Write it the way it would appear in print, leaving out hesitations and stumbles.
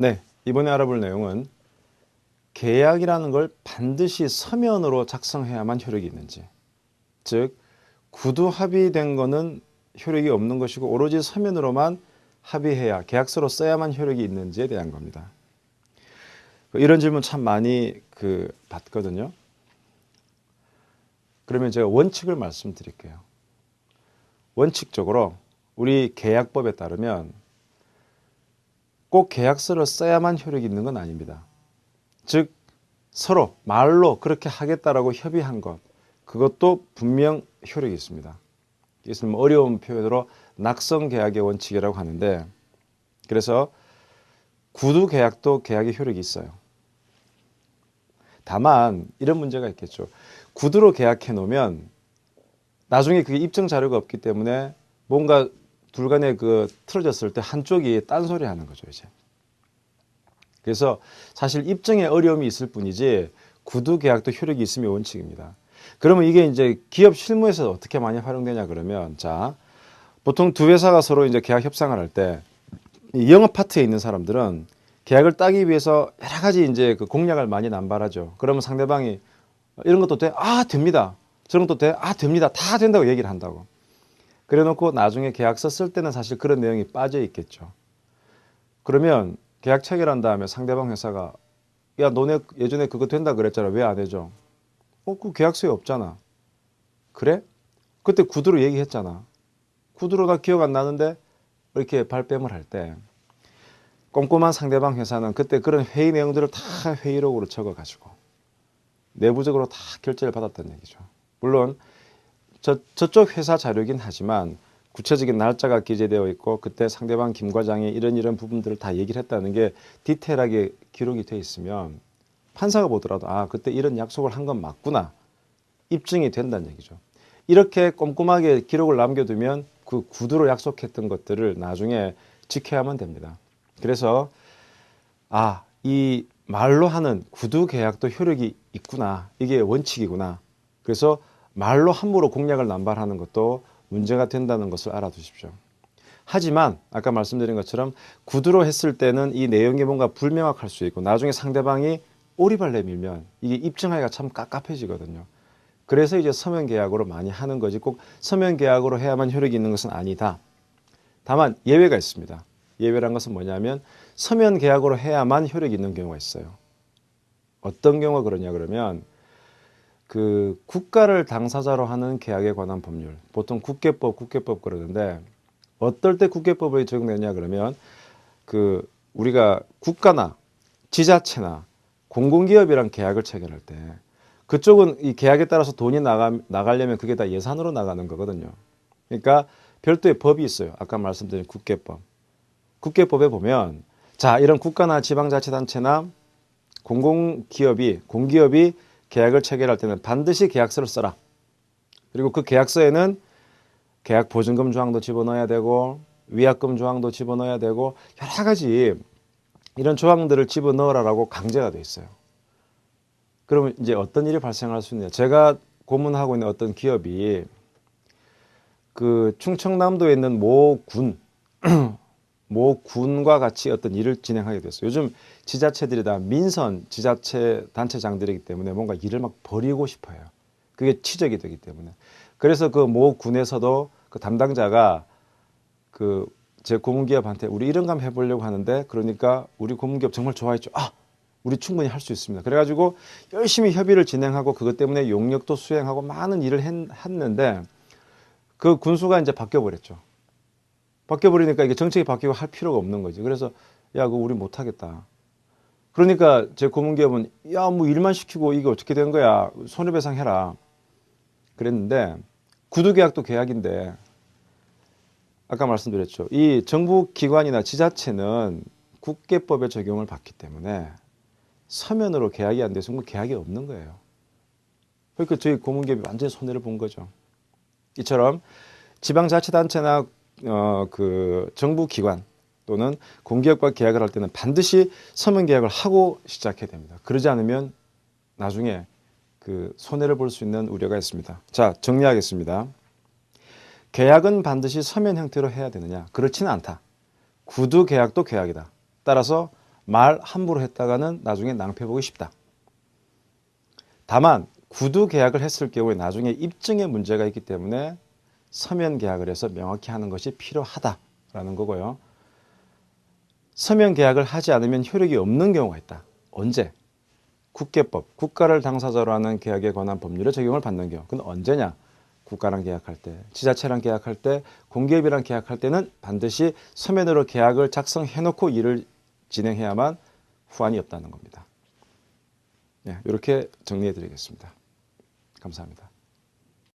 네, 이번에 알아볼 내용은 계약이라는 걸 반드시 서면으로 작성해야만 효력이 있는지, 즉 구두 합의된 거는 효력이 없는 것이고 오로지 서면으로만 합의해야 계약서로 써야만 효력이 있는지에 대한 겁니다. 이런 질문 참 많이 받거든요. 그러면 제가 원칙을 말씀드릴게요. 원칙적으로 우리 계약법에 따르면 꼭 계약서를 써야만 효력이 있는 건 아닙니다. 즉 서로 말로 그렇게 하겠다라고 협의한 것, 그것도 분명 효력이 있습니다. 이것은 어려운 표현으로 낙성계약의 원칙이라고 하는데, 그래서 구두 계약도 계약의 효력이 있어요. 다만 이런 문제가 있겠죠. 구두로 계약해 놓으면 나중에 그게 입증 자료가 없기 때문에 뭔가 둘 간에 틀어졌을 때 한쪽이 딴소리 하는 거죠, 이제. 그래서 사실 입증에 어려움이 있을 뿐이지 구두 계약도 효력이 있음이 원칙입니다. 그러면 이게 이제 기업 실무에서 어떻게 많이 활용되냐 그러면, 자, 보통 두 회사가 서로 이제 계약 협상을 할 때 영업 파트에 있는 사람들은 계약을 따기 위해서 여러 가지 이제 공약을 많이 남발하죠. 그러면 상대방이 이런 것도 돼? 아, 됩니다. 저런 것도 돼? 아, 됩니다. 다 된다고 얘기를 한다고. 그래 놓고 나중에 계약서 쓸 때는 사실 그런 내용이 빠져 있겠죠. 그러면 계약 체결한 다음에 상대방 회사가 야, 너네 예전에 그거 된다 그랬잖아. 왜 안 해줘? 그 계약서에 없잖아. 그래? 그때 구두로 얘기했잖아. 구두로 나 기억 안 나는데 이렇게 발뺌을 할 때 꼼꼼한 상대방 회사는 그때 그런 회의 내용들을 다 회의록으로 적어가지고 내부적으로 다 결제를 받았다는 얘기죠. 물론 저쪽 회사 자료긴 하지만 구체적인 날짜가 기재되어 있고 그때 상대방 김 과장이 이런 부분들을 다 얘기를 했다는 게 디테일하게 기록이 돼 있으면 판사가 보더라도 아, 그때 이런 약속을 한 건 맞구나. 입증이 된다는 얘기죠. 이렇게 꼼꼼하게 기록을 남겨두면 그 구두로 약속했던 것들을 나중에 지켜야만 됩니다. 그래서 아, 이 말로 하는 구두 계약도 효력이 있구나. 이게 원칙이구나. 그래서 말로 함부로 공약을 남발하는 것도 문제가 된다는 것을 알아두십시오. 하지만 아까 말씀드린 것처럼 구두로 했을 때는 이 내용이 뭔가 불명확할 수 있고 나중에 상대방이 오리발 내밀면 이게 입증하기가 참 깝깝해지거든요. 그래서 이제 서면 계약으로 많이 하는 거지 꼭 서면 계약으로 해야만 효력이 있는 것은 아니다. 다만 예외가 있습니다. 예외란 것은 뭐냐면 서면 계약으로 해야만 효력이 있는 경우가 있어요. 어떤 경우가 그러냐 그러면 국가를 당사자로 하는 계약에 관한 법률, 보통 국계법 그러는데 어떨 때 국계법이 적용되냐 그러면 우리가 국가나 지자체나 공공기업이랑 계약을 체결할 때 그쪽은 이 계약에 따라서 돈이 나가려면 그게 다 예산으로 나가는 거거든요. 그러니까 별도의 법이 있어요. 아까 말씀드린 국계법. 국계법에 보면 자, 이런 국가나 지방자치단체나 공기업이 계약을 체결할 때는 반드시 계약서를 써라. 그리고 그 계약서에는 계약 보증금 조항도 집어넣어야 되고 위약금 조항도 집어넣어야 되고 여러 가지 이런 조항들을 집어넣으라고 강제가 돼 있어요. 그러면 이제 어떤 일이 발생할 수 있느냐. 제가 고문하고 있는 어떤 기업이 충청남도에 있는 모 군과 같이 어떤 일을 진행하게 됐어요. 요즘 지자체들이 다 민선 지자체 단체장들이기 때문에 뭔가 일을 막 벌이고 싶어요. 그게 치적이 되기 때문에. 그래서 모 군에서도 담당자가 제 고문기업한테 우리 이런 거 한번 해보려고 하는데 그러니까 우리 고문기업 정말 좋아했죠. 아, 우리 충분히 할 수 있습니다. 그래가지고 열심히 협의를 진행하고 그것 때문에 용역도 수행하고 많은 일을 했는데 그 군수가 이제 바뀌어버렸죠. 바뀌어버리니까 이게 정책이 바뀌고 할 필요가 없는 거지. 그래서 야, 그거 우리 못하겠다. 그러니까 제 고문기업은 야, 뭐 일만 시키고 이게 어떻게 된 거야. 손해배상 해라. 그랬는데 구두계약도 계약인데 아까 말씀드렸죠. 이 정부기관이나 지자체는 국계법의 적용을 받기 때문에 서면으로 계약이 안 돼서 계약이 없는 거예요. 그러니까 저희 고문기업이 완전히 손해를 본 거죠. 이처럼 지방자치단체나 정부기관 또는 공기업과 계약을 할 때는 반드시 서면 계약을 하고 시작해야 됩니다. 그러지 않으면 나중에 손해를 볼 수 있는 우려가 있습니다. 자, 정리하겠습니다. 계약은 반드시 서면 형태로 해야 되느냐? 그렇지는 않다. 구두 계약도 계약이다. 따라서 말 함부로 했다가는 나중에 낭패 보기 쉽다. 다만 구두 계약을 했을 경우에 나중에 입증에 문제가 있기 때문에 서면 계약을 해서 명확히 하는 것이 필요하다라는 거고요. 서면 계약을 하지 않으면 효력이 없는 경우가 있다. 언제? 국계법, 국가를 당사자로 하는 계약에 관한 법률의 적용을 받는 경우. 그건 언제냐? 국가랑 계약할 때, 지자체랑 계약할 때, 공기업이랑 계약할 때는 반드시 서면으로 계약을 작성해놓고 일을 진행해야만 후환이 없다는 겁니다. 네, 이렇게 정리해 드리겠습니다. 감사합니다.